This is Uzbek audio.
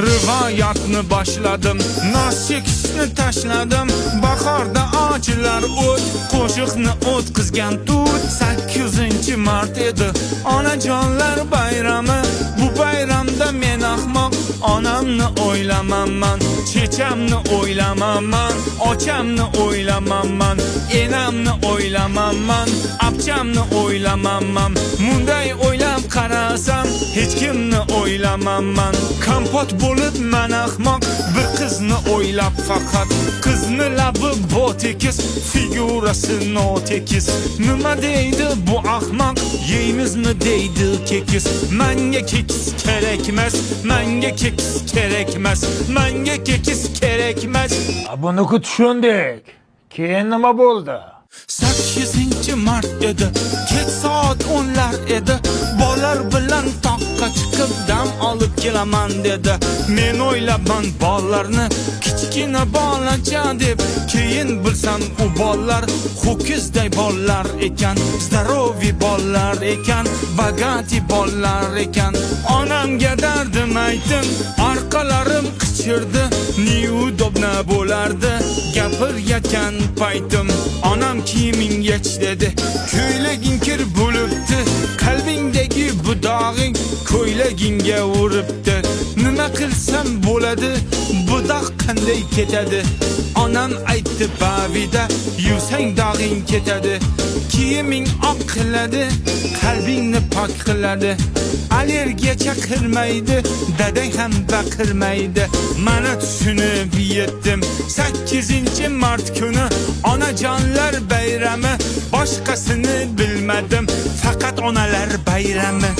rivoyatni boshladim, nos chekishni tashladim. Bahorda ochilar o't, qo'shiqni o'tkazgan tut. 8-mart edi onajonlar bayrami. Bu bayramda men ahmoq onamni o'ylamaman, chechamni o'ylamaman, ochamni o'ylamaman, enamni o'ylamaman, abchamni o'ylamaman. Munday o'ylab qarasam hech kimni o'ylamaman. Kompot bo'lib men ahmoq bir qizni o'ylab faqat. Qizni labi botekis, figurasi notekis. Nima deydi bu ahmoq, yeymizmi deydi kekis. Menga kekis kerak emas, menga kekis kerak emas, menga kekis kerak emas. Buni tushundik. Keyin nima bo'ldi? 8-mart edi, kech soat 10lar edi. Bolar bilan toqqa chiqib dam olib kelaman dedi. Men o'ylaban bollarni kichkina bolacha deb, keyin bilsam u bollar ho'kizday bollar ekan, zdarovi bollar ekan, bagati bollar ekan. Onamga dardim aytdim, orqalarim qichirdi, neudobna bo'lardi gapirayotgan paytim. Onam kiyiming yech dedi, ko'ylaging kir bo'libdi, qalbingdagi bu dog'ing ko'ylagingga uribdi. Nima qilsam bo'ladi, bu dog' qanday ketadi? Onam aytdi bavida, yuvsang dog'ing ketadi. Kiyiming oq qiladi, qalbingni pok qiladi. Allergiya chaqirmaydi, dadang ham baqirmaydi. Mana tushunib yetdim, 8-mart kuni onajonlar bayrami. Boshqasini bilmadim, faqat onalar bayrami.